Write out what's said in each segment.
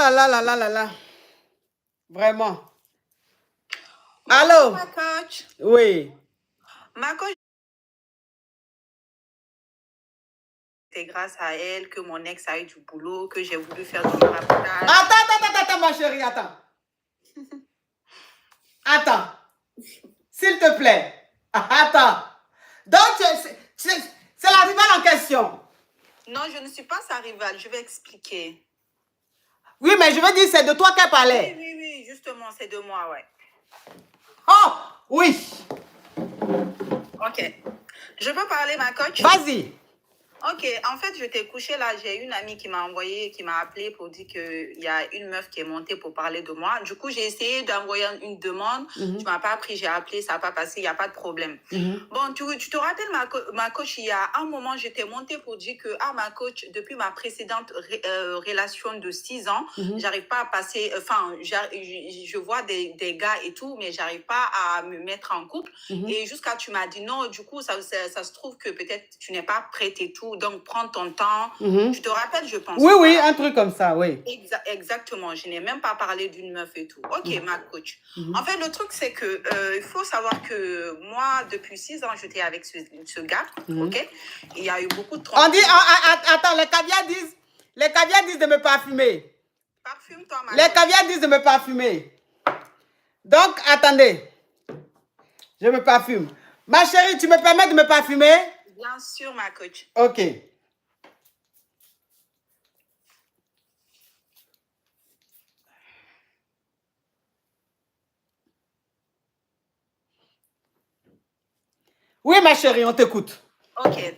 là là là là là là. Vraiment. Bonjour, Allô? ma coach. Oui. Ma coach, c'est grâce à elle que mon ex a eu du boulot, que j'ai voulu faire du maraboutage. Attends, ma chérie, attends. Attends. S'il te plaît. Attends. Donc, c'est la rivale en question. Non, je ne suis pas sa rivale, je vais expliquer. Oui, mais je veux dire, c'est de toi qu'elle parlait. Oui, justement, c'est de moi, ouais. Oh, oui. Ok. Je peux parler, ma coach? Vas-y. Ok, en fait, je t'ai couché là. J'ai une amie qui m'a envoyé, qui m'a appelé pour dire qu'il y a une meuf qui est montée pour parler de moi. Du coup, j'ai essayé d'envoyer une demande. Tu m'as pas pris, j'ai appelé, ça n'a pas passé, il n'y a pas de problème. Bon, tu te rappelles, ma coach, il y a un moment, j'étais montée pour dire que, ma coach, depuis ma précédente relation de 6 ans, j'arrive pas à passer, enfin, je vois des gars et tout, mais j'arrive pas à me mettre en couple. Et jusqu'à tu m'as dit non, du coup, ça se trouve que peut-être tu n'es pas prête et tout. Donc, prends ton temps. Tu te rappelles, je pense. Oui, voilà. Un truc comme ça, oui. Exactement. Je n'ai même pas parlé d'une meuf et tout. Ok, ma coach. En fait, le truc, c'est que il faut savoir que moi, depuis 6 ans, j'étais avec ce gars. Ok. Il y a eu beaucoup de tromperies. On dit, attends, les caviars disent de me parfumer. Parfume-toi, ma Les coach. caviars disent de me parfumer. Donc, attendez. Je me parfume. Ma chérie, tu me permets de me parfumer? Bien sûr, ma coach. Ok. Oui, ma chérie, on t'écoute. Ok.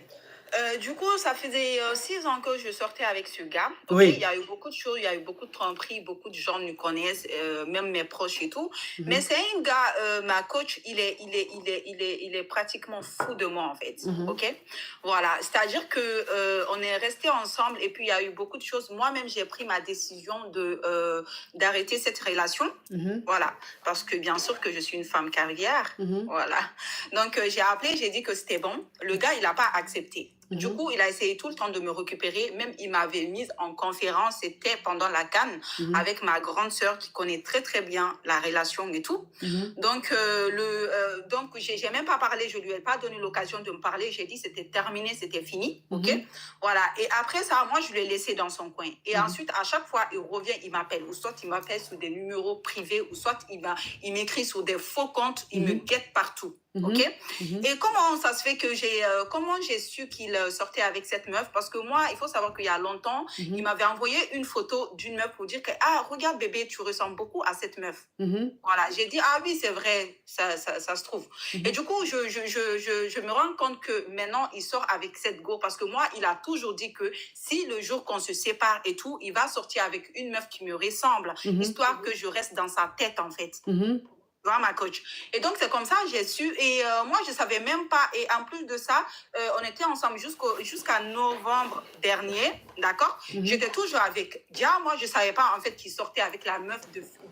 Du coup, ça faisait 6 ans que je sortais avec ce gars. Okay? Oui. Il y a eu beaucoup de choses, il y a eu beaucoup de tromperies, beaucoup de gens nous connaissent, même mes proches et tout. Mais c'est un gars, ma coach, il est pratiquement fou de moi en fait. Ok. Voilà. C'est-à-dire que on est restés ensemble et puis il y a eu beaucoup de choses. Moi-même, j'ai pris ma décision d'arrêter cette relation. Voilà. Parce que bien sûr que je suis une femme carrière. Voilà. Donc j'ai appelé, j'ai dit que c'était bon. Le gars, il n'a pas accepté. Du coup, il a essayé tout le temps de me récupérer. Même, il m'avait mise en conférence. C'était pendant la CAN avec ma grande sœur qui connaît très, très bien la relation et tout. Donc, donc j'ai même pas parlé. Je lui ai pas donné l'occasion de me parler. J'ai dit c'était terminé, c'était fini. OK? Voilà. Et après ça, moi, je l'ai laissé dans son coin. Et ensuite, à chaque fois, il revient, il m'appelle. Ou soit il m'appelle sur des numéros privés, ou soit il m'écrit sur des faux comptes. Il me guette partout. Ok. Et comment ça se fait que comment j'ai su qu'il sortait avec cette meuf? Parce que moi, il faut savoir qu'il y a longtemps, il m'avait envoyé une photo d'une meuf pour dire que regarde bébé, tu ressembles beaucoup à cette meuf. Voilà, j'ai dit oui, c'est vrai, ça se trouve. Et du coup, je me rends compte que maintenant il sort avec cette go parce que moi, il a toujours dit que si le jour qu'on se sépare et tout, il va sortir avec une meuf qui me ressemble, histoire que je reste dans sa tête en fait. Voilà, ma coach. Et donc, c'est comme ça j'ai su. Et moi, je ne savais même pas. Et en plus de ça, on était ensemble jusqu'à novembre dernier. D'accord? J'étais toujours avec Dia. Moi, je ne savais pas, en fait, qu'il sortait avec la meuf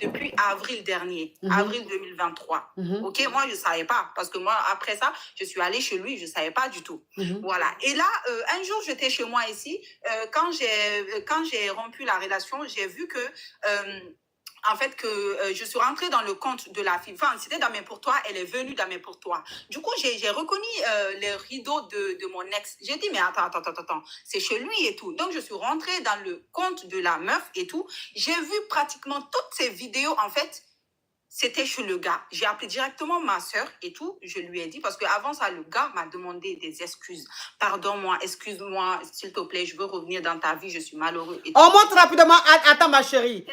depuis avril dernier. Avril 2023. OK? Moi, je ne savais pas. Parce que moi, après ça, je suis allée chez lui. Je ne savais pas du tout. Voilà. Et là, un jour, j'étais chez moi ici. Quand j'ai rompu la relation, j'ai vu que... en fait, que je suis rentrée dans le compte de la fille. Enfin, c'était dans mes pour toi, elle est venue dans mes pour toi. Du coup, j'ai reconnu les rideaux de mon ex. J'ai dit, mais attends, c'est chez lui et tout. Donc, je suis rentrée dans le compte de la meuf et tout. J'ai vu pratiquement toutes ces vidéos, en fait, c'était chez le gars. J'ai appelé directement ma soeur et tout. Je lui ai dit, parce qu'avant ça, le gars m'a demandé des excuses. Pardonne-moi, excuse-moi, s'il te plaît, je veux revenir dans ta vie, je suis malheureux. Et on monte rapidement, attends ma chérie.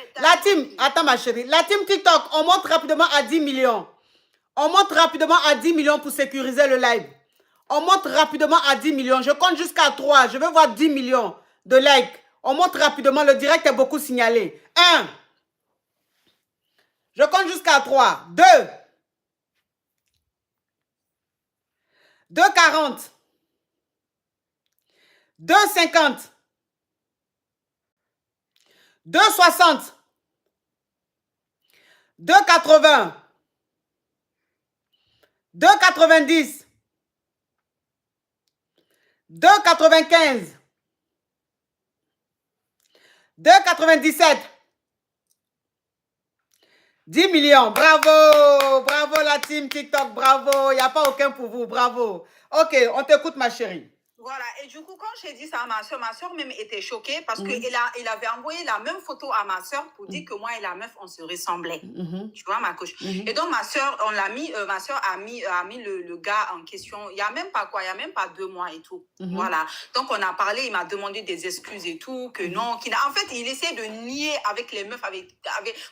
Attends ma chérie. La team TikTok, on monte rapidement à 10 millions. On monte rapidement à 10 millions pour sécuriser le live. On monte rapidement à 10 millions. Je compte jusqu'à 3. Je veux voir 10 millions de likes. On monte rapidement. Le direct est beaucoup signalé. 1. Je compte jusqu'à 3. 2. 2,40. 2,50. 2,60. 2,80. 2,90. 2,95. 2,97. 10 millions, bravo. Bravo la team TikTok, bravo. Il n'y a pas aucun pour vous, bravo. Ok, on t'écoute ma chérie. Voilà, et du coup, quand j'ai dit ça à ma soeur même était choquée parce qu'il avait envoyé la même photo à ma soeur pour dire que moi et la meuf, on se ressemblait. Tu vois, ma coach. Et donc, ma soeur a mis le gars en question, il n'y a même pas 2 mois et tout. Voilà. Donc, on a parlé, il m'a demandé des excuses et tout, que non, en fait, il essaie de nier avec les meufs,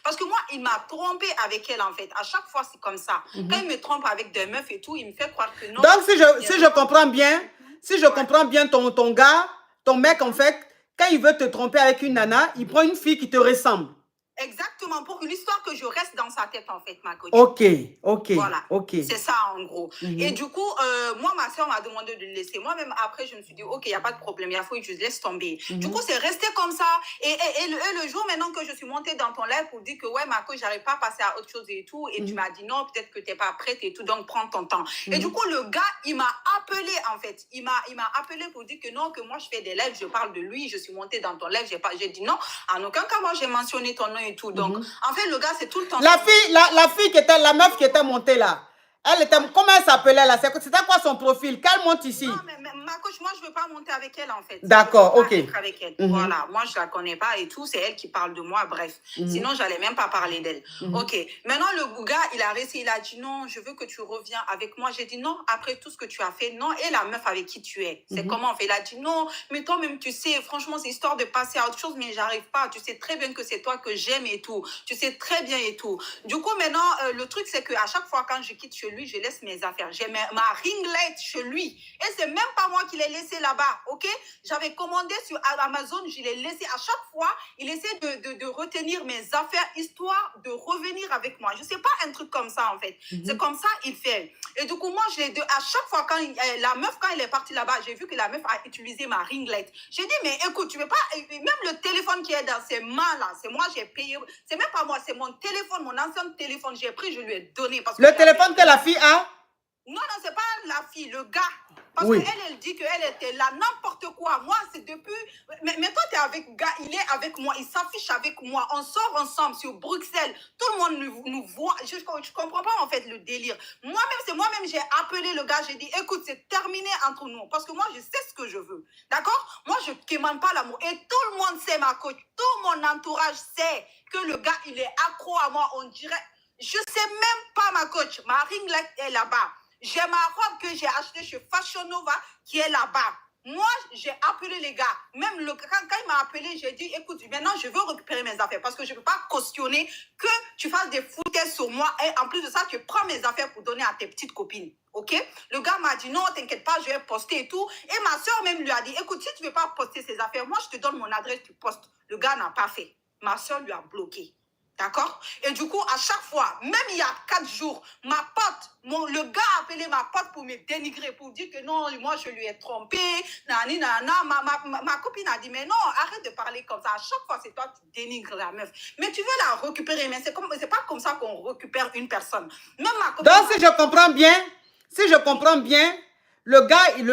parce que moi, il m'a trompé avec elle, en fait. À chaque fois, c'est comme ça. Quand il me trompe avec des meufs et tout, il me fait croire que non. Donc, si je comprends bien, comprends bien ton gars, ton mec, en fait, quand il veut te tromper avec une nana, il prend une fille qui te ressemble. Exactement, pour l'histoire que je reste dans sa tête, en fait, ma coach. Ok. Voilà, ok. C'est ça, en gros. Et du coup, moi, ma soeur m'a demandé de le laisser. Moi-même, après, je me suis dit, ok, il n'y a pas de problème, il faut que je laisse tomber. Du coup, c'est resté comme ça. Et le jour maintenant que je suis montée dans ton live pour dire que, ouais, ma coach, j'arrive pas à passer à autre chose et tout, et tu m'as dit, non, peut-être que tu n'es pas prête et tout, donc prends ton temps. Et du coup, le gars, il m'a appelé, en fait. Il m'a appelé pour dire que non, que moi, je fais des lives, je parle de lui, je suis montée dans ton live, j'ai dit non, en aucun cas, moi, j'ai mentionné ton nom et tout. Donc, en fait, le gars, c'est tout le temps... La fille qui était, la meuf qui était montée là, elle était, comment elle s'appelait là? C'était quoi son profil? Qu'elle monte ici? Non, mais ma coach, moi, je ne veux pas monter avec elle, en fait. D'accord, ok. Avec elle. Voilà, moi, je ne la connais pas et tout. C'est elle qui parle de moi, bref. Sinon, je n'allais même pas parler d'elle. Ok. Maintenant, le gars, il a resté, il a dit non, je veux que tu reviens avec moi. J'ai dit non, après tout ce que tu as fait, non. Et la meuf avec qui tu es, c'est comment on fait? Il a dit non, mais toi-même, tu sais, franchement, c'est histoire de passer à autre chose, mais j'arrive pas. Tu sais très bien que c'est toi que j'aime et tout. Tu sais très bien et tout. Du coup, maintenant, le truc, c'est qu'à chaque fois, quand je quitte chez lui, je laisse mes affaires. J'ai ma ring light chez lui. Et c'est même pas moi qui l'ai laissé là-bas, ok? J'avais commandé sur Amazon, je l'ai laissé. À chaque fois, il essaie de retenir mes affaires, histoire de revenir avec moi. Je sais pas, un truc comme ça, en fait. C'est comme ça, il fait. Et du coup, moi, à chaque fois, quand la meuf, quand elle est partie là-bas, j'ai vu que la meuf a utilisé ma ring light. J'ai dit, mais écoute, tu veux pas... Même le téléphone qui est dans ses mains, là, c'est moi, j'ai payé. C'est même pas moi, c'est mon téléphone, mon ancien téléphone. J'ai pris, je lui ai donné. Parce que le téléphone que la fille a? Non, c'est pas la fille, le gars. Parce qu'elle dit qu'elle était là, n'importe quoi. Moi, c'est depuis... Mais toi, tu es avec gars, il est avec moi, il s'affiche avec moi. On sort ensemble sur Bruxelles. Tout le monde nous voit. Je comprends pas, en fait, le délire. Moi-même, j'ai appelé le gars, j'ai dit, écoute, c'est terminé entre nous. Parce que moi, je sais ce que je veux. D'accord? Moi, je ne demande pas l'amour. Et tout le monde sait, ma coach. Tout mon entourage sait que le gars, il est accro à moi. On dirait... Je sais même pas, ma coach. Ma ring light est là-bas. J'ai ma robe que j'ai achetée chez Fashion Nova qui est là-bas. Moi, j'ai appelé les gars. Même quand il m'a appelé, j'ai dit, écoute, maintenant, je veux récupérer mes affaires parce que je ne peux pas cautionner que tu fasses des foutaises sur moi. Et en plus de ça, tu prends mes affaires pour donner à tes petites copines. OK? Le gars m'a dit, non, t'inquiète pas, je vais poster et tout. Et ma soeur même lui a dit, écoute, si tu ne veux pas poster ces affaires, moi, je te donne mon adresse, tu postes. Le gars n'a pas fait. Ma soeur lui a bloqué. D'accord? Et du coup, à chaque fois, même il y a 4 jours, ma pote, le gars a appelé ma pote pour me dénigrer, pour dire que non, moi je lui ai trompé, nani, nana. Ma copine a dit, mais non, arrête de parler comme ça. À chaque fois, c'est toi qui dénigres la meuf. Mais tu veux la récupérer, mais c'est pas comme ça qu'on récupère une personne. Même ma copine. Donc, si je comprends bien, le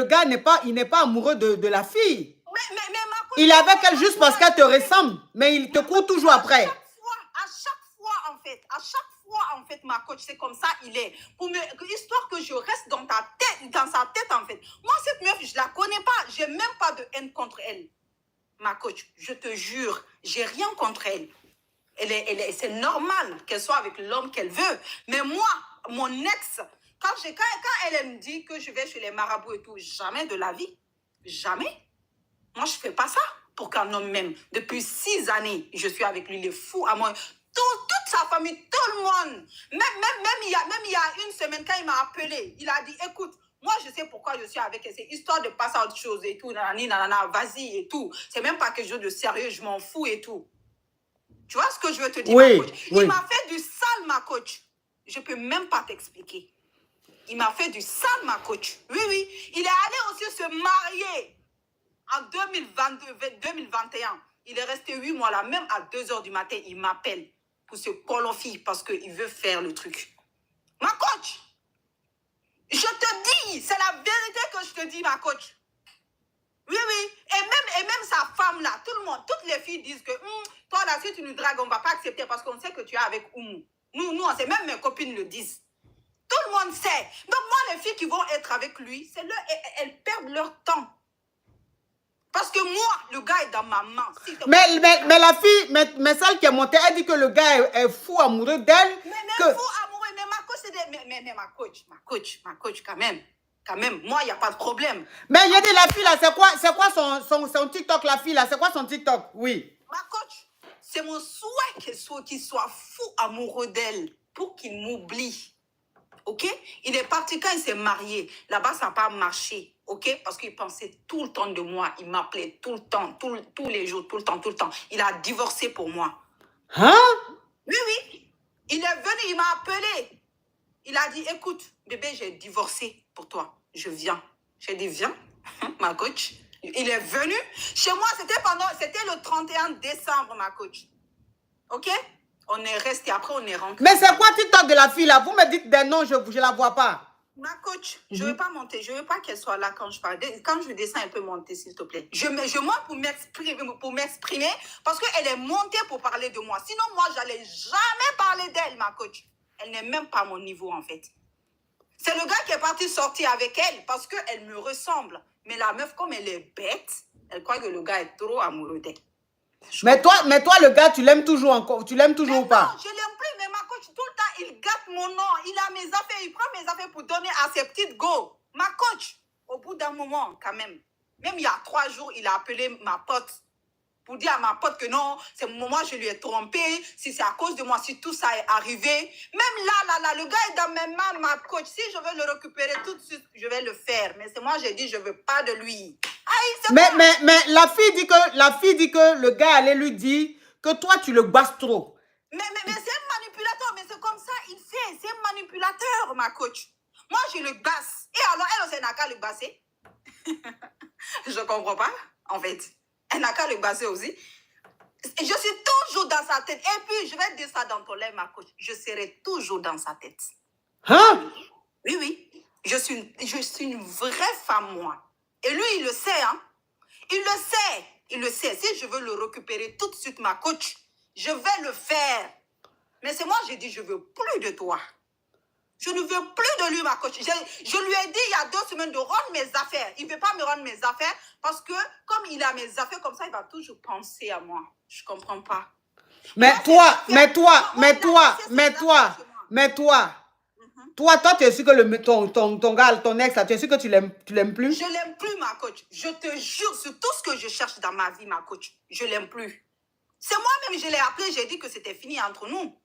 gars n'est pas amoureux de la fille. Mais ma copine, il est avec elle juste parce qu'elle te ressemble, mais il te court toujours après. À chaque fois, en fait, ma coach, c'est comme ça, il est. Histoire que je reste dans sa tête, en fait. Moi, cette meuf, je la connais pas. J'ai même pas de haine contre elle. Ma coach, je te jure, j'ai rien contre elle. C'est normal qu'elle soit avec l'homme qu'elle veut. Mais moi, mon ex, quand elle me dit que je vais chez les marabouts et tout, jamais de la vie. Jamais. Moi, je fais pas ça pour qu'un homme m'aime. Depuis 6 années, je suis avec lui, il est fou à moi. Toute sa famille, tout le monde. Même il y a une semaine, quand il m'a appelé, il a dit, écoute, moi, je sais pourquoi je suis avec elle. C'est histoire de passer à autre chose et tout. Nanana, vas-y et tout. C'est même pas quelque chose de sérieux, je m'en fous et tout. Tu vois ce que je veux te dire, ma coach? Il m'a fait du sale, ma coach. Je peux même pas t'expliquer. Il m'a fait du sale, ma coach. Oui. Il est allé aussi se marier en 2021. Il est resté 8 mois là. Même à 2h du matin, il m'appelle pour se collofier parce qu'il veut faire le truc. Ma coach, je te dis, c'est la vérité que je te dis, ma coach. Oui. Et même sa femme là, tout le monde, toutes les filles disent que toi là, si tu nous dragues, on ne va pas accepter parce qu'on sait que tu es avec Oumou. Nous, on sait, même mes copines le disent. Tout le monde sait. Donc moi, les filles qui vont être avec lui, elles perdent leur temps. Parce que moi, le gars est dans ma main. Mais la fille, mais celle qui est montée, elle dit que le gars est fou amoureux d'elle. Mais fou amoureux, mais ma coach, c'est mais ma coach, quand même. Quand même, moi, il n'y a pas de problème. Mais j'ai dit, la fille là, c'est quoi son TikTok, la fille là? C'est quoi son TikTok? Oui. Ma coach, c'est mon souhait qu'il soit fou amoureux d'elle pour qu'il m'oublie. Ok? Il est parti quand il s'est marié. Là-bas, ça n'a pas marché. Ok? Parce qu'il pensait tout le temps de moi. Il m'appelait tout le temps, tous les jours, tout le temps. Il a divorcé pour moi. Hein? Oui. Il est venu, il m'a appelé. Il a dit, écoute, bébé, j'ai divorcé pour toi. Je viens. J'ai dit, viens, ma coach. Il est venu. Chez moi, c'était le 31 décembre, ma coach. Ok? On est resté, après on est rentré. Mais c'est quoi TikTok de la fille là? Vous me dites des noms, je ne la vois pas. Ma coach, je ne veux pas monter. Je ne veux pas qu'elle soit là quand je parle. Quand je descends, elle peut monter, s'il te plaît. Je monte pour m'exprimer parce qu'elle est montée pour parler de moi. Sinon, moi, je n'allais jamais parler d'elle, ma coach. Elle n'est même pas à mon niveau, en fait. C'est le gars qui est parti sortir avec elle parce qu'elle me ressemble. Mais la meuf, comme elle est bête, elle croit que le gars est trop amoureux d'elle. Mais toi, le gars, tu l'aimes toujours encore? Tu l'aimes toujours ou pas? Non, je l'aime plus, mais ma coach, tout le temps, il gâte mon nom. Il a mes affaires, il prend mes affaires pour donner à ses petites go. Ma coach, au bout d'un moment, quand même, il y a 3 jours, il a appelé ma pote pour dire à ma pote que non, c'est moi, je lui ai trompé, si c'est à cause de moi, si tout ça est arrivé. Même là, le gars est dans mes mains, ma coach. Si je veux le récupérer tout de suite, je vais le faire. Mais c'est moi, j'ai dit, je ne veux pas de lui. Aïe, mais la fille dit que le gars allait lui dire que toi, tu le basses trop. Mais c'est un manipulateur, mais c'est comme ça, il fait. C'est un manipulateur, ma coach. Moi, je le basse. Et alors, elle aussi, elle n'a qu'à le basser. Je ne comprends pas, en fait. Elle n'a qu'à le basser aussi. Je suis toujours dans sa tête. Et puis, je vais dire ça dans ton lait, ma coach. Je serai toujours dans sa tête. Hein? Oui. Je suis une vraie femme, moi. Et lui, il le sait, hein. Il le sait. Si je veux le récupérer tout de suite, ma coach, je vais le faire. Mais c'est moi, j'ai dit, je ne veux plus de toi. Je ne veux plus de lui, ma coach. Je lui ai dit il y a 2 semaines de rendre mes affaires. Il ne veut pas me rendre mes affaires parce que comme il a mes affaires comme ça, il va toujours penser à moi. Je ne comprends pas. Mais toi, toi, tu es sûr que ton gars, ton ex, tu es sûr que tu l'aimes plus? Je ne l'aime plus, ma coach. Je te jure, sur tout ce que je cherche dans ma vie, ma coach, je ne l'aime plus. C'est moi-même, je l'ai appelé, j'ai dit que c'était fini entre nous.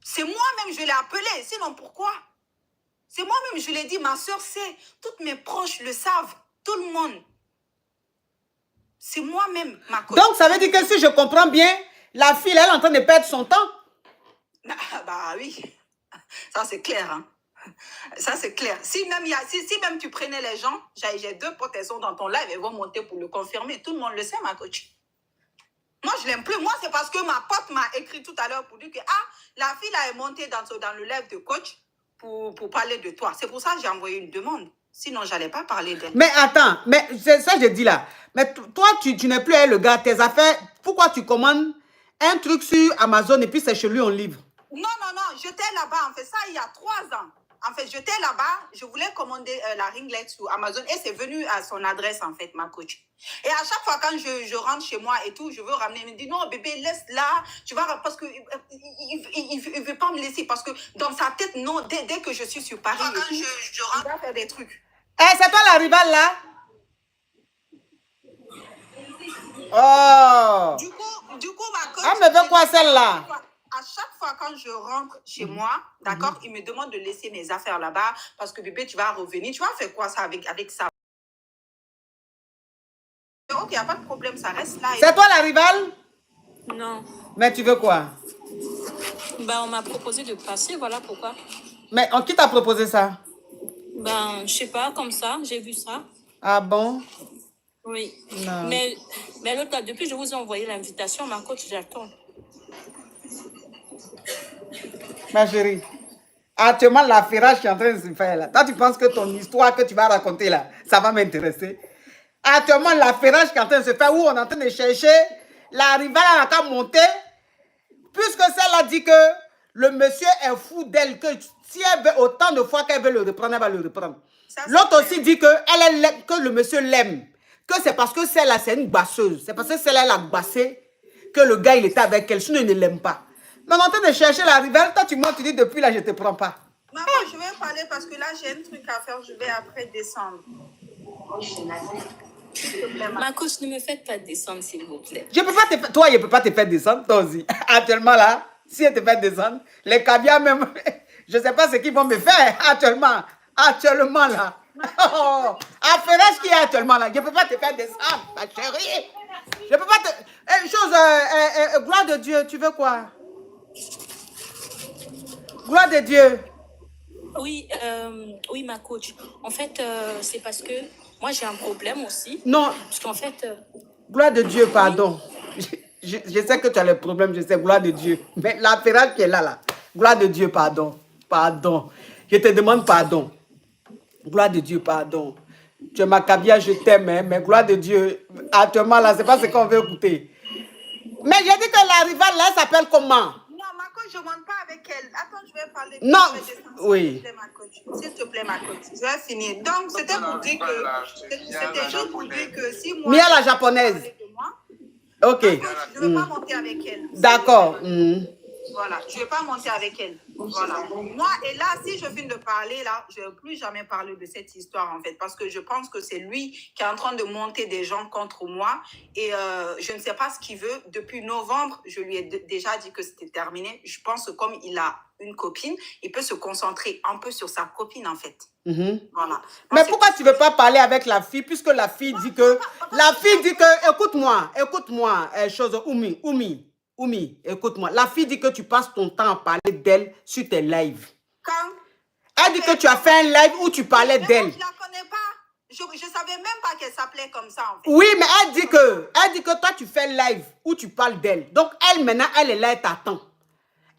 C'est moi-même, je l'ai appelé. Sinon, pourquoi? C'est moi-même, je l'ai dit, ma soeur sait. Toutes mes proches le savent. Tout le monde. C'est moi-même, ma coach. Donc, ça veut dire que si je comprends bien, la fille, elle est en train de perdre son temps? Bah oui. Ça, c'est clair. Hein. Ça, c'est clair. Si même tu prenais les gens, j'ai 2 potes, elles sont dans ton live, elles vont monter pour le confirmer. Tout le monde le sait, ma coach. Moi, je ne l'aime plus. Moi, c'est parce que ma pote m'a écrit tout à l'heure pour dire que la fille là est montée dans le live de coach pour parler de toi. C'est pour ça que j'ai envoyé une demande. Sinon, je n'allais pas parler d'elle. Mais attends, mais c'est ça que je dis là. Mais toi, tu n'es plus le gars, tes affaires, pourquoi tu commandes un truc sur Amazon et puis c'est chez lui en livre? Non, j'étais là-bas. En fait, ça, il y a 3 ans. En fait, j'étais là-bas, je voulais commander la ringlette sur Amazon et c'est venu à son adresse, en fait, ma coach. Et à chaque fois, quand je rentre chez moi et tout, je veux ramener, il me dit, non, bébé, laisse là, tu vas, parce que il veut pas me laisser, parce que dans sa tête, non, dès que je suis sur Paris, quand je rentre, il va faire des trucs. C'est toi la rivale là? Oh! Du coup, ma coach... Elle me veut quoi celle-là? À chaque fois, quand je rentre chez moi, d'accord, il me demande de laisser mes affaires là-bas parce que bébé, tu vas revenir. Tu vas faire quoi ça avec ça? Ok, il n'y a pas de problème, ça reste là. C'est toi la rivale? Non. Mais tu veux quoi? On m'a proposé de passer, voilà pourquoi. Mais qui t'a proposé ça? Je sais pas, comme ça, j'ai vu ça. Ah bon? Oui. Non. Mais l'autre là, depuis que je vous ai envoyé l'invitation, ma coach, j'attends. Ma chérie, actuellement, l'affairage qui est en train de se faire là. Toi, tu penses que ton histoire que tu vas raconter là, ça va m'intéresser? Actuellement, l'affairage qui est en train de se faire, où on est en train de chercher, la rivale n'a qu'à monter, puisque celle a dit que le monsieur est fou d'elle, que si elle veut autant de fois qu'elle veut le reprendre, elle va le reprendre. L'autre aussi dit que, que le monsieur l'aime. Que c'est parce que celle-là, c'est une basseuse. C'est parce que celle-là, elle a bassé que le gars, il était avec elle. Sinon, il ne l'aime pas. Mais on est en train de chercher la rivale. Toi, tu montes, tu dis depuis là, je ne te prends pas. Maman, je vais parler parce que là, j'ai un truc à faire. Je vais après descendre. Ma coach, ne me faites pas descendre, s'il vous plaît. Je peux pas te faire, toi, je ne peux pas te faire descendre, toi aussi. Actuellement, là, si elle te fait descendre, les caviars même, je ne sais pas ce qu'ils vont me faire actuellement. Actuellement, là. Oh, à Ferrage qui est actuellement, là, je ne peux pas te faire descendre, ma chérie. Je ne peux pas te... gloire de Dieu, tu veux quoi? Gloire de Dieu. Oui, oui, ma coach. En fait, c'est parce que moi, j'ai un problème aussi. Non. Parce qu'en fait... gloire de Dieu, pardon. Je sais que tu as le problème, je sais, gloire de Dieu. Mais la Ferrage qui est là, là. Gloire de Dieu, pardon. Pardon. Je te demande pardon. Gloire de Dieu, pardon. Tu es ma caviar, je t'aime, hein, mais gloire de Dieu, actuellement, là, c'est pas ce qu'on veut écouter. Mais j'ai dit que la rivale, là, elle s'appelle comment? Non, ma coach, je ne monte pas avec elle. Attends, je vais parler. Non, oui. S'il te plaît, ma coach. Je vais finir. Donc, c'était pour dire que... C'était juste pour dire que si moi... Mia la japonaise. Ok. Je ne veux pas monter avec elle. D'accord. Voilà, je ne vais pas monter avec elle. Voilà. Moi, et là, si je viens de parler, là, je ne vais plus jamais parler de cette histoire, en fait, parce que je pense que c'est lui qui est en train de monter des gens contre moi. Et je ne sais pas ce qu'il veut. Depuis novembre, je lui ai déjà dit que c'était terminé. Je pense que comme il a une copine, il peut se concentrer un peu sur sa copine, en fait. Voilà. Mais pourquoi tu ne veux pas parler avec la fille, puisque la fille dit que... La fille dit que... Écoute-moi, chose, Oumi, écoute-moi. La fille dit que tu passes ton temps à parler d'elle sur tes lives. Quand? Elle dit que tu as fait un live où tu parlais d'elle. Je ne la connais pas. Je ne savais même pas qu'elle s'appelait comme ça, en fait. Oui, mais elle dit que toi, tu fais live où tu parles d'elle. Donc, elle, maintenant, elle est là, elle t'attend.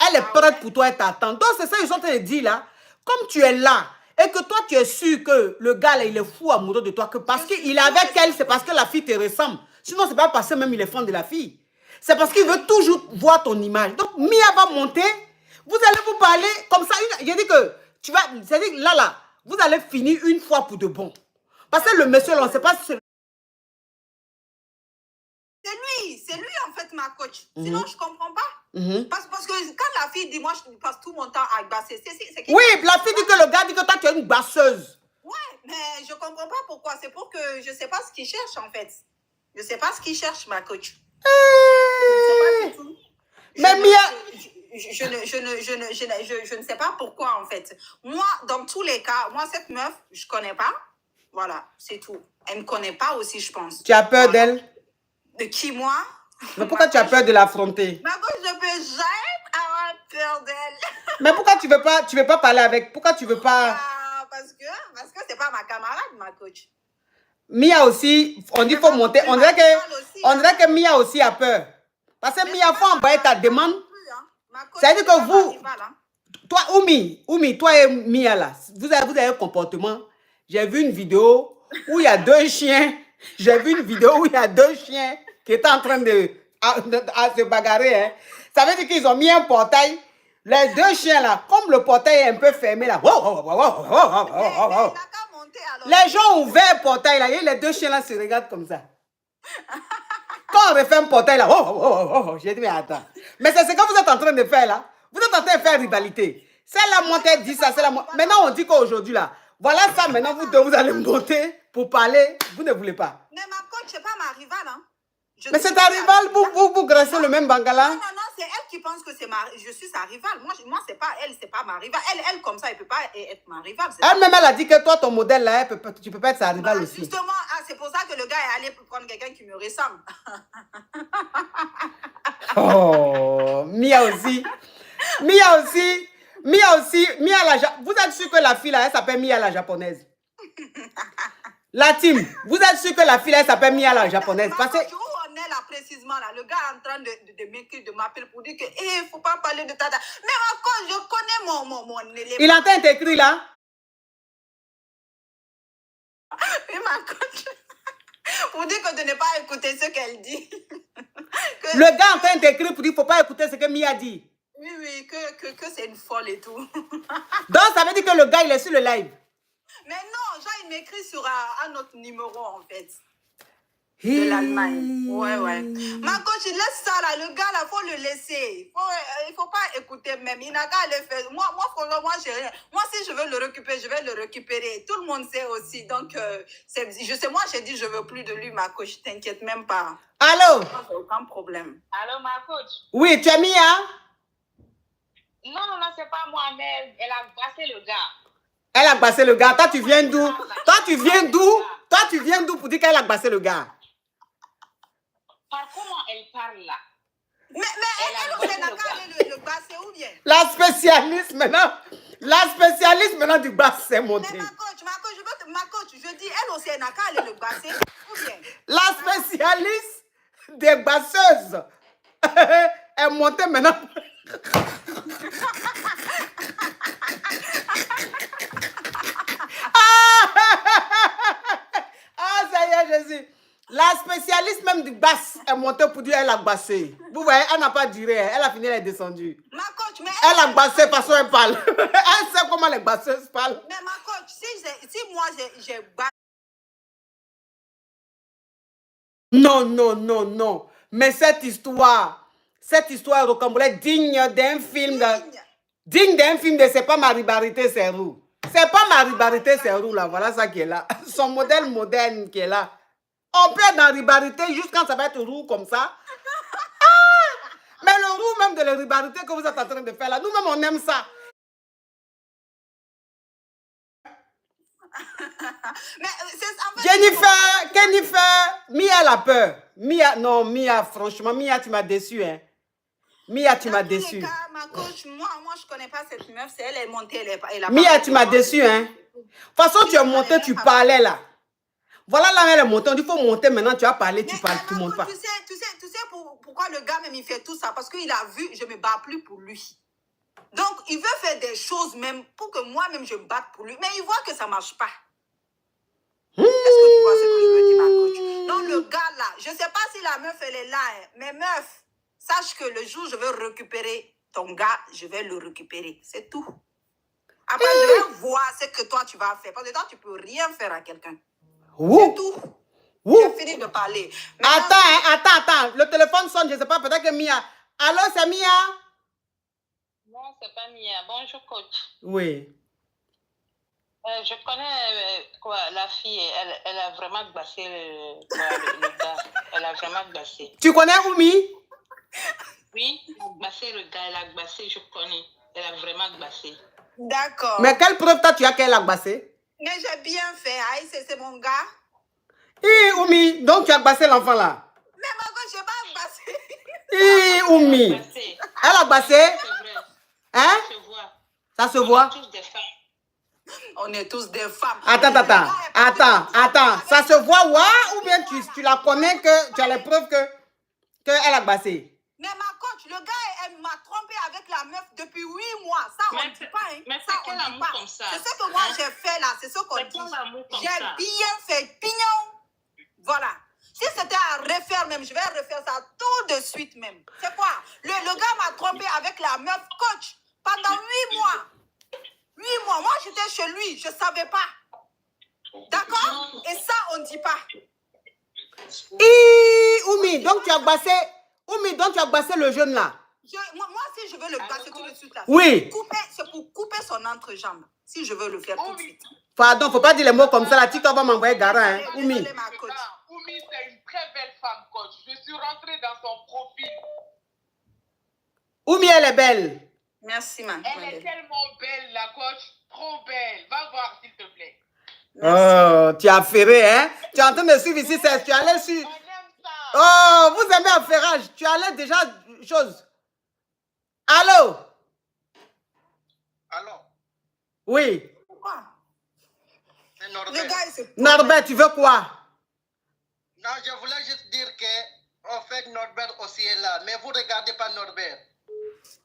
Elle est prête pour toi, elle t'attend. Donc, c'est ça qu'ils sont en train de dire là. Comme tu es là, et que toi, tu es sûr que le gars, là, il est fou amoureux de toi, que parce qu'il est avec elle, c'est parce que la fille te ressemble. Sinon, c'est pas parce que même il est fan de la fille. C'est parce qu'il veut toujours voir ton image. Donc, Mia va monter. Vous allez vous parler comme ça. J'ai dit que tu vas... C'est-à-dire, là, vous allez finir une fois pour de bon. Parce que le monsieur, là, on ne sait pas si... C'est lui en fait ma coach. Sinon, je ne comprends pas. Parce que quand la fille dit, moi, je passe tout mon temps à basser. Oui, la fille dit que le gars dit que toi, tu es une basseuse. Ouais, mais je ne comprends pas pourquoi. C'est pour que je ne sais pas ce qu'il cherche en fait. Je ne sais pas ce qu'il cherche, ma coach. Je ne sais pas du tout. Mais Mia... Je ne sais pas pourquoi en fait. Moi, dans tous les cas, moi, cette meuf, je ne connais pas. Voilà, c'est tout. Elle ne me connaît pas aussi, je pense. Tu as peur d'elle? De qui, moi? Mais pourquoi tu as peur de l'affronter? Ma coach, je ne peux jamais avoir peur d'elle. Mais pourquoi tu veux pas parler avec? Pourquoi tu veux pas? Parce que ce n'est pas ma camarade, ma coach. Mia aussi, on dit qu'il faut monter. On dirait que Mia aussi a peur. Parce que Mia, il faut envoyer ta demande. C'est-à-dire que vous, toi, Oumi, toi et Mia, là, vous avez un comportement. J'ai vu une vidéo où il y a deux chiens. J'ai vu une vidéo où il y a deux chiens qui étaient en train de se bagarrer. Hein. Ça veut dire qu'ils ont mis un portail. Les deux chiens, là, comme le portail est un peu fermé, là. Les gens ont ouvert le portail, là. Et les deux chiens, là, se regardent comme ça. Quand on refait un portail, là, j'ai dit, mais attends. Mais c'est ce que vous êtes en train de faire, là. Vous êtes en train de faire rivalité. Celle-là monte, elle dit ça, celle-là monte. Maintenant, on dit qu'aujourd'hui, là, voilà ça, maintenant, vous allez monter pour parler. Vous ne voulez pas. Mais ma coach, ce n'est pas ma rivale, hein. Mais c'est ta rivale, vous graissez le même bangala. Non, c'est elle qui pense que je suis sa rivale. Moi c'est pas elle, c'est pas ma rivale. Elle comme ça, elle peut pas être ma rivale. Elle-même, elle a dit que toi, ton modèle, là, tu peux pas être sa rivale aussi. Justement, c'est pour ça que le gars est allé prendre quelqu'un qui me ressemble. Oh, Mia aussi, vous êtes sûr que la fille, là, elle s'appelle Mia la japonaise? La team, vous êtes sûr que la fille, elle s'appelle Mia la japonaise? Parce que... Où on est là précisément là? Le gars est en train de m'écrire, de m'appeler pour dire que il faut pas parler de tata. Mais encore, je connais mon élément. Il est en train de t'écrire là? Oui, ma coach. Pour dire que de ne pas écouter ce qu'elle dit. Le gars est en train de t'écrire pour dire qu'il ne faut pas écouter ce que Mia dit. Oui. chérie, que c'est une folle et tout. Donc, ça veut dire que le gars, il est sur le live. Mais non, genre, il m'écrit sur un autre numéro, en fait. De l'Allemagne. Ouais, ouais. Ma coach, il laisse ça là. Le gars là, faut le laisser. Il faut pas écouter même. Il n'a qu'à le faire. Moi, franchement, moi, j'ai rien. Moi, si je veux le récupérer, je vais le récupérer. Tout le monde sait aussi. Donc, je sais, moi, j'ai dit, je veux plus de lui, ma coach. T'inquiète même pas. Allô? Aucun problème. Allô, ma coach? Oui, tu as mis, hein? Non, c'est pas moi, mais elle a brassé le gars. Elle a bassé le gars. Toi, tu viens d'où? Toi, tu viens d'où? Toi, tu viens d'où pour dire qu'elle a bassé le gars? Par comment elle parle là? Mais elle n'a qu'à aller le passer ou bien? La spécialiste maintenant du basse, c'est monté. Mais ma coach, je dis, elle aussi, elle n'a qu'à aller le passer ou bien? La spécialiste des basseuses est montée maintenant. Ah, ça y est, Jésus. La spécialiste même du basse est montée pour dire qu'elle a bassé. Vous voyez, elle n'a pas duré. Elle a fini, elle est descendue. Ma coach, mais Elle a bassé parce qu'elle parle. Elle sait comment les basseuses parlent. Mais ma coach, si moi j'ai bassé. Non. Mais cette histoire rocambolesque digne d'un film de C'est pas Maribarité, c'est roux. C'est pas Maribarité, c'est roux là. Voilà ça qui est là. Son modèle moderne qui est là. On peut être dans Ribarité juste quand ça va être roux comme ça. Ah! Mais le roux même de la Ribarité que vous êtes en train de faire là, nous-mêmes on aime ça. Mais en fait, Jennifer, Mia elle a peur. Mia, franchement, Mia, tu m'as déçu, hein. Mia, tu m'as déçu. Ma coach, moi, je connais pas cette meuf. C'est elle est montée, elle a Mia, tu m'as déçu, hein. De toute façon, tu es montée, tu parlais là. Voilà là, elle est montée. Il faut monter maintenant, tu as parlé, tu parles, tout le monde parle. Tu sais pourquoi le gars même il fait tout ça? Parce qu'il a vu, je me bats plus pour lui. Donc, il veut faire des choses même pour que moi-même je me batte pour lui. Mais il voit que ça marche pas. Est-ce que tu vois ce que je veux dire, ma coach? Donc, le gars là, je sais pas si la meuf elle est là, hein, mais meuf, sache que le jour où je vais récupérer ton gars, je vais le récupérer. C'est tout. Après, je vais voir ce que toi tu vas faire. Parce que toi, tu peux rien faire à quelqu'un. C'est tout. J'ai fini de parler. Maintenant, Attends. Le téléphone sonne, je ne sais pas, peut-être que Mia. Allô, c'est Mia? Non, c'est pas Mia. Bonjour, coach. Oui. Je connais la fille, elle a vraiment glacé le gars. Elle a vraiment glacé. Tu connais Oumi? Oui, elle a glacé le gars, elle a glacé, je connais. Elle a vraiment glacé. d'accord. Mais quelle preuve toi tu as qu'elle a glacé? Mais j'ai bien fait. Aïe, c'est mon gars. Oumi, donc tu as glacé l'enfant là? Mais ma coach, je n'ai pas Oumi. passé. Elle a glacé? C'est vrai. Hein? Ça se voit. Ça se voit? Tous des femmes. On est tous des femmes. Attends. Ça se voit ou bien tu la connais que tu as les preuves qu'elle a glacé? Mais ma coach, le gars, elle m'a trompé avec la meuf depuis 8 mois. Ça, on ne dit pas. Hein. Mais ça, c'est quel amour comme ça? C'est ce que moi, j'ai fait là. C'est ce qu'on dit. J'ai bien fait. Pignon. Voilà. Si c'était à refaire même, je vais refaire ça tout de suite même. C'est quoi? Le gars m'a trompé avec la meuf coach pendant 8 mois. 8 mois. Moi, j'étais chez lui. Je ne savais pas. D'accord? Et ça, on ne dit pas. Oumi, donc tu as glacé le jeune là? Moi, si je veux le passer tout de suite là, Oui. c'est pour couper son entrejambe. Si je veux le faire tout de suite. Pardon, faut pas dire les mots comme ça. La TikTok va m'envoyer Gara, hein. Oumi. Désolée, ma coach. Oumi, c'est une très belle femme, coach. Je suis rentrée dans son profil. Oumi, elle est belle. Merci, ma. Elle est tellement belle, la coach. Trop belle. Va voir, s'il te plaît. Oh, tu as affairé, hein? Tu es en train de suivre ici, tu allais sur... On aime ça. Oh, vous aimez affairage. Tu allais déjà... Chose. Allô? Allô? Oui. Pourquoi? C'est Le Norbert. gars, il se... Norbert, tu veux quoi? Non, je voulais juste dire que, en fait, Norbert aussi est là. Mais vous ne regardez pas Norbert.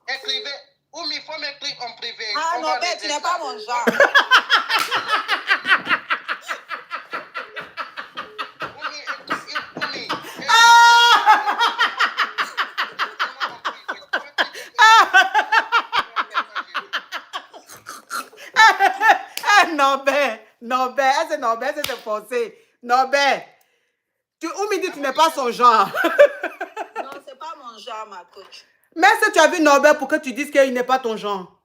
Écrivez. Oumi, il faut m'écrire en privé. Ah, On va Norbert, tu régler n'es ça. pas mon genre. Oumi, Norbert, elle c'est Norbert, elle s'est forcée. Norbert, Oumi dit tu n'es pas son genre. Non, c'est pas mon genre, ma coach. Mais si tu as vu Norbert pour que tu dises qu'il n'est pas ton genre.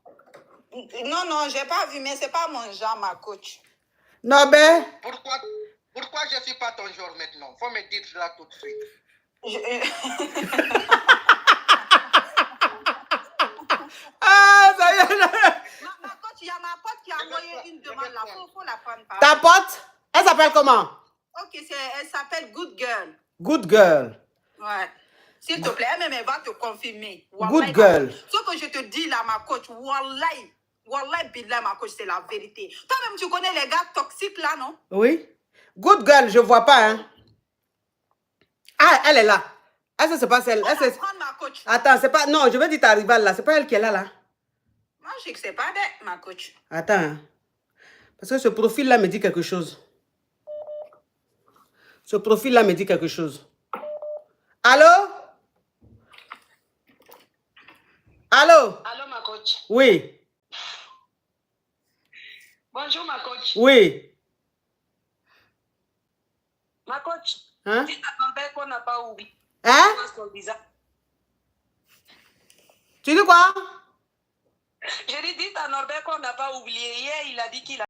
Non, non, j'ai pas vu, mais c'est pas mon genre, ma coach. Norbert, Pourquoi je ne suis pas ton genre maintenant? Faut me dire là tout de suite. ah, ça y est. Ma coach, il y a ma pote qui a envoyé une demande là. Faut la prendre par Ta pote, elle s'appelle comment? Ok, elle s'appelle Good Girl. Good girl. Ouais. S'il te plaît, elle va te confirmer. Good girl. Ce que je te dis là, ma coach, wallahi, wallahi, billah, ma coach, c'est la vérité. Toi-même, tu connais les gars toxiques là, non? Oui. Good girl, je vois pas, hein. Ah, elle est là. Elle, c'est pas celle. On Elle, va c'est... prendre ma coach. Attends, c'est pas... Non, je veux dire ta rivale là. C'est pas elle qui est là, là. Moi, je sais que c'est pas bête, ma coach. Attends. Hein. Parce que ce profil-là me dit quelque chose. Ce profil-là me dit quelque chose. Allô? Allô? Allô, ma coach. Oui. Bonjour, ma coach. Oui. Ma coach. Hein? Dis à Norbert qu'on n'a pas oublié. Hein? Tu dis quoi? Je lui dis à Norbert qu'on n'a pas oublié. Hier, il a dit qu'il a